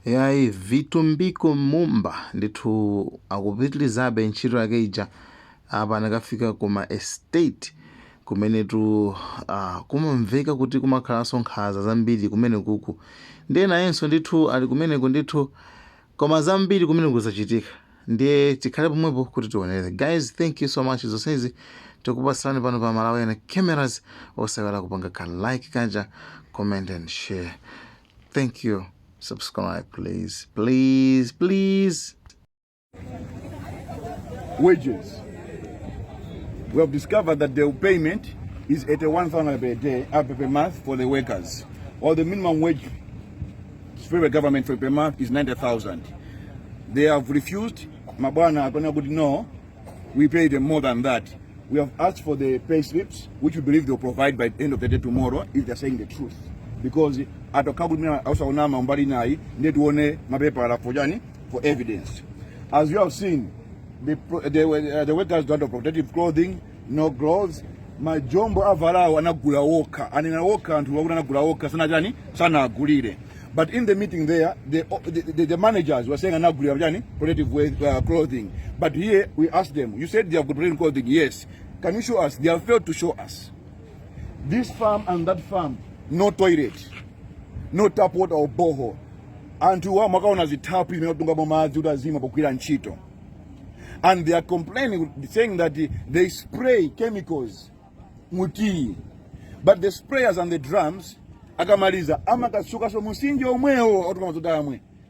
yayi Vitumbiko Mumba ndithu akupitilizabe ntchito yake ija apa nakafika kuma estate kumenetu kumamveka kuti kumakhalanso nkhaza zambiri kumene kuku ndiye nayenso ndithu ali kumeneko ndithu koma zambiri kumene kuzachitika ndiye tikhale pomwepo kuti tionere. Guys, thank you so much. Zonsezi tikupasirani pano pa Malawi na cameras, osawala kupanga ka like kanja, comment and share. Thank you. Subscribe, please. Please, please. Wages. We have discovered that the payment is 81,000 per day, per month for the workers. Or the minimum wage federal government for per month is 90,000. They have refused. Mabwana would know we pay them more than that. We have asked for the pay slips, which we believe they'll provide by the end of the day tomorrow if they're saying the truth. Because at the for evidence. As you have seen, the workers don't have protective clothing, no gloves. Majombo avarao anagula woka, aninawoka antu wagula anagula woka sana agulire. But in the meeting there, the managers were saying anagulire protective clothing. But here we asked them, you said they have protective clothing, yes. Can you show us? They have failed to show us. This farm and that farm, no toilet, no tap water or borehole. And they are complaining, saying that they spray chemicals, muti, but the sprayers and the drums,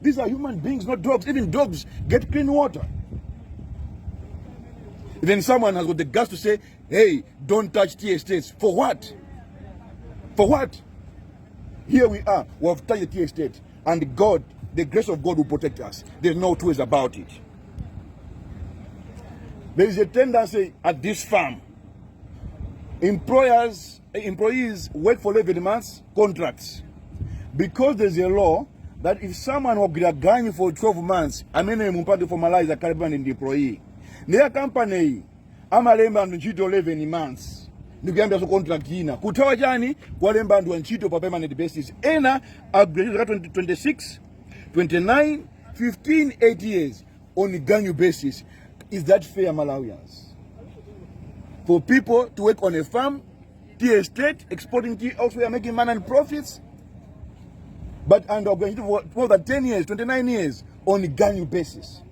these are human beings, not dogs. Even dogs get clean water. Then someone has got the guts to say, hey, don't touch tea estates. For what? For what? Here we are, we have touched the tea estate, and God, the grace of God will protect us. There's no two ways about it. There is a tendency at this farm. Employees work for 11 months contracts. Because there's a law that if someone will get a gun for 12 months, I mean, formalize a Caribbean in the employee. Their company, amalemba nchito 11 months. Nikuambia so contract hina. Kutawa jani, walemba ndu nchito pa permanent basis. Ena, upgrade 26, 29, 15, 8 years on a ganyu basis. Is that fair, Malawians? For people to work on a farm, tea estate, exporting tea elsewhere, making money and profits, but under more than 10 years, 29 years on a ganyu basis.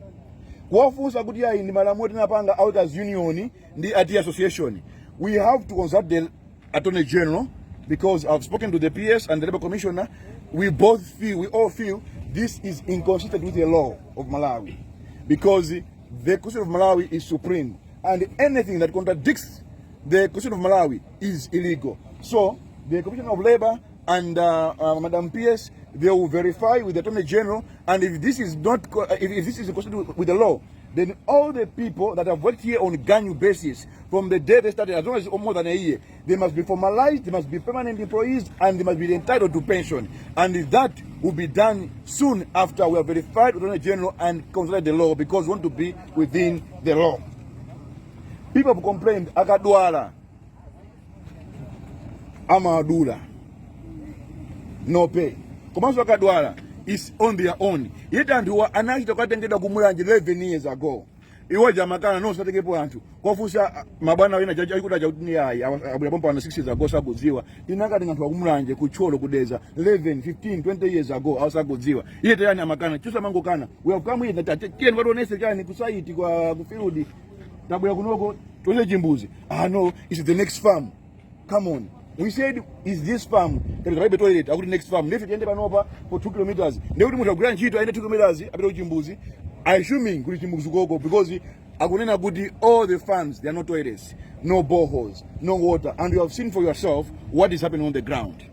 Wafusa kutia in Malamuti Napanga out as union, the IT association. We have to consult the Attorney General because I've spoken to the PS and the Labour Commissioner. We all feel this is inconsistent with the law of Malawi because the Constitution of Malawi is supreme and anything that contradicts the Constitution of Malawi is illegal. So the Commissioner of Labour and Madam PS, they will verify with the Attorney General, and if this is not, if this is consistent with the law, then all the people that have worked here on a ganyu basis from the day they started, as long as it's more than a year, they must be formalized, they must be permanent employees, and they must be entitled to pension. And that will be done soon after we have verified with the Attorney General and considered the law, because we want to be within the law. People have complained, akadwala, amadula, no pay. Komanso akadwala is on their own. Yet and who are anakita katengeda kumulanje 11 years ago. Iwo jamakana no satekepo antu. Kofusa mabana wina jaji alikuta jautini ya abula pompa na 6 years ago saguziwa. Inakati ngatu kumulanje kucholo kudeza 11, 15, 20 years ago asaguziwa. Yet yani amakana chusa mango kana. We have come here that kien wado nese kani kusaiti kwa kufirudi. Tabu ya kunoko tuweze jimbuzi. No, it's the next farm. Come on. We said, is this farm that is right toilet? I go to the next farm. If you end up for 2 kilometers, they would have grand cheat 2 kilometers. I bet Jimbuzi. I assuming good Jimbuzi go because I go in good all the farms, they are not toilets, no boreholes, no water, and you have seen for yourself what is happening on the ground.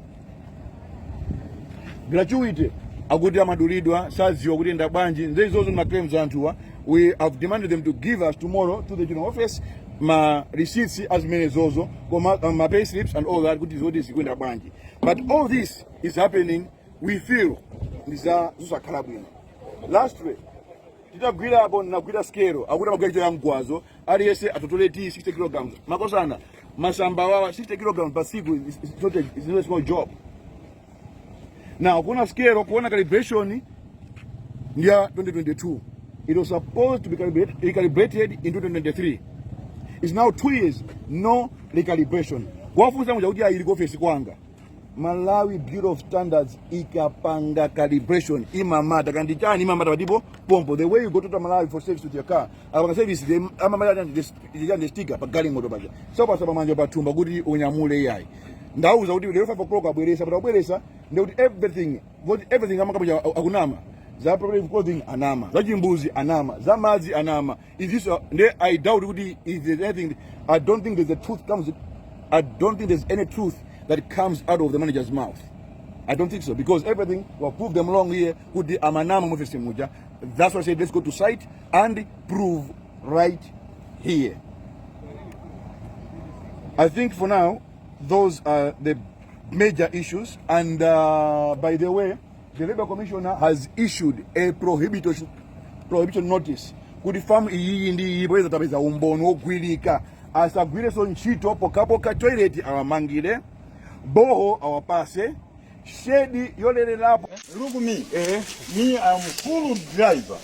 Gratuity. I go to Madulidwa, Sazio, within the banji. There is also my claims on. We have demanded them to give us tomorrow to the general office my receipts as many as also, my pay slips and all that, which is what is going to bank. But all this is happening, we feel, is a Kalabuan. Last week, Tita Gwila Bon Naguida Scaro, I would have got young Guazo, RSA at 60 kilograms. Makosana, Masambawa 60 kilograms, but it's not a small job. Now, kuna scale, kuna calibration, near 2022. It was supposed to be recalibrated in 2023. It's now 2 years, no recalibration. Wafusa mjaudi iliko ofisi kwanga. Malawi Bureau of Standards ikapanga calibration imamata kandichani imamata badipo pompo. The way you go to Malawi for service with your car, abanga service they amamata the sticker pagali moto baja. So pasaba manje patumba kuti unyamule yai. Ndauza kuti lero 5 o'clock abweresa but abweresa ndeuti everything amakabuja akunama. Za problem clothing anama. Za jimbuzi anama. Za mazi anama. Is this I doubt kuti if there's anything, I don't think there's any truth that comes out of the manager's mouth. I don't think so, because everything will prove them wrong here. That's why I said let's go to site and prove right here. I think for now those are the major issues, and by the way, the Labour Commissioner has issued a prohibition notice. Kuti farm iyi ndi iboeza tabeza umbono ogwirika asagwire so nchito pokapoka toilet awamangire boho awapase shedi yolelelapo. Look me, me I'm full driver.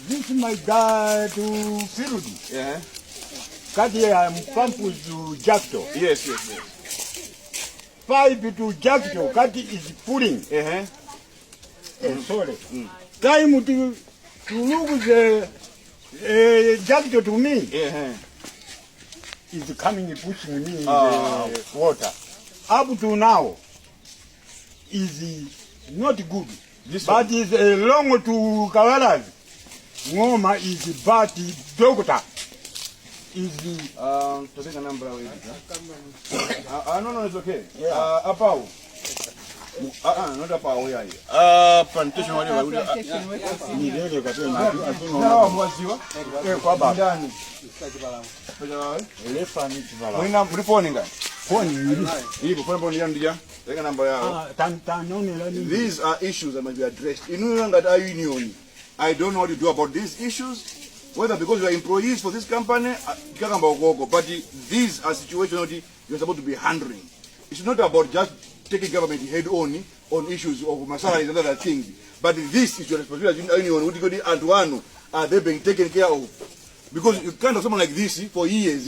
This is my guy to field. Kati I'm campus to Jackto. Yes. 5 to Jackto, Kati is pulling. Sorry. Time to look the Jackto to me. Is coming pushing me in the water. Up to now is not good. But is long to Kavalas. Ngoma is bad doctor. Is the to take a number away. No, it's okay. Apau. Not Apau. Plantation These are issues that must be addressed. Union. I don't know what to do about these issues. Whether because you are employees for this company, but these are situations you're supposed to be handling. It's not about just taking government head on issues of masala and other things. But this is your responsibility. Are they being taken care of? Because you can't have someone like this for years.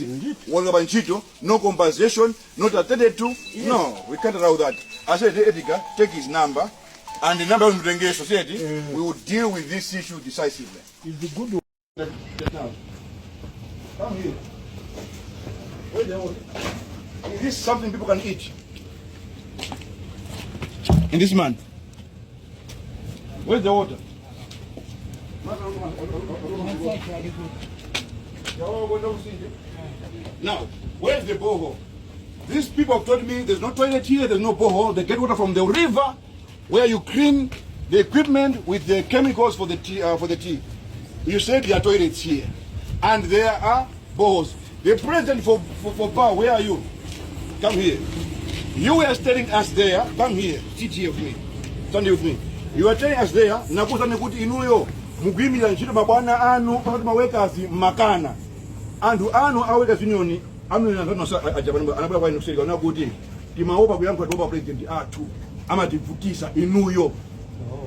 No compensation, not attended to. Yes. No, we can't allow that. I said, Edgar, take his number, and the number of the society, we will deal with this issue decisively. It's a good. Come here. Where's the water? Is this something people can eat? In this month? Where's the water? Now, where's the borehole? These people have told me there's no toilet here, there's no borehole. They get water from the river where you clean the equipment with the chemicals for the tea. You said there are toilets here, and there are boreholes. The president for power, where are you? Come here. You were telling us there. Come here. Sit here with me. Stand here with me. You are telling us there. Nakusa nekuti inuyo mugimi la nchito mabwana anu pakati maweka si makana. Andu anu aweka unioni. Anu na ajabani anabula kwa inukusiri kwa nakuti timaopa kuyangu kwa toba president atu ama tivutisa inuyo.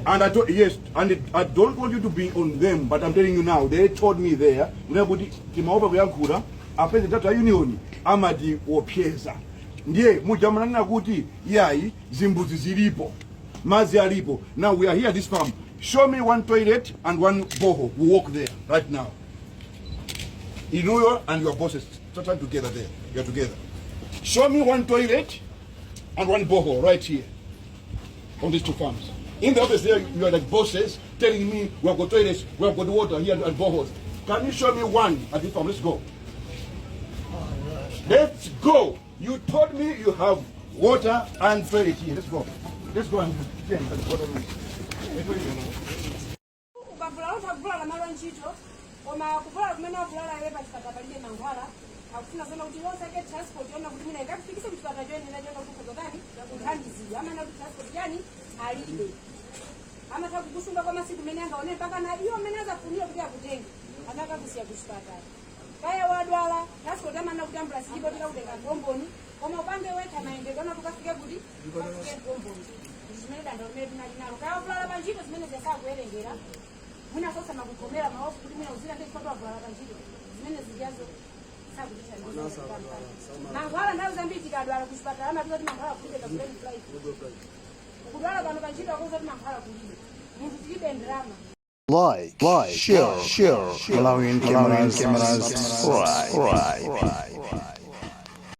And I told, yes, and I don't want you to be on them, but I'm telling you now, they told me there, timaopa kuyankura, apende tatu unioni, ama di opieza. Ndiye, mujamanana kuti, yai, zimbuzi zilipo, mazi alipo. Now we are here at this farm. Show me one toilet and one boho. We walk there, right now. Inuyo and your bosses, try together there. You're together. Show me one toilet and one boho, right here, on these two farms. In the office there, you are like bosses telling me we have got toilets, we have got water here and boreholes. Can you show me one at this farm? Let's go. Let's go. You told me you have water and toilet here. Let's go. Let's go and change at the bottom. Ama takukushunga kwa masiku menanga one mpaka na hiyo menaza funio kuja kutenga anaka kusia kushipata kaya wadwala tasko kama na kutambula sijibo bila kutenga gomboni kama upange weta maendeleo na tukafika budi tukafika gomboni zimenda ndio mimi na kaya fulala ntchito zimene zisakuwerengera mwina sosa makukomera maofu kuti mwina uzina ndikufatwa vala pa ntchito zimene zijazo sakutithandiza mankhwala nthawi zambiri tikadwala ku chipatala amatiza kuti mankhwala kulibeka kuleni flight ukudwala pano pa ntchito akuza kuti mankhwala kulibe munthu tilibe ndrama. Like, share, Malawian cameras, right.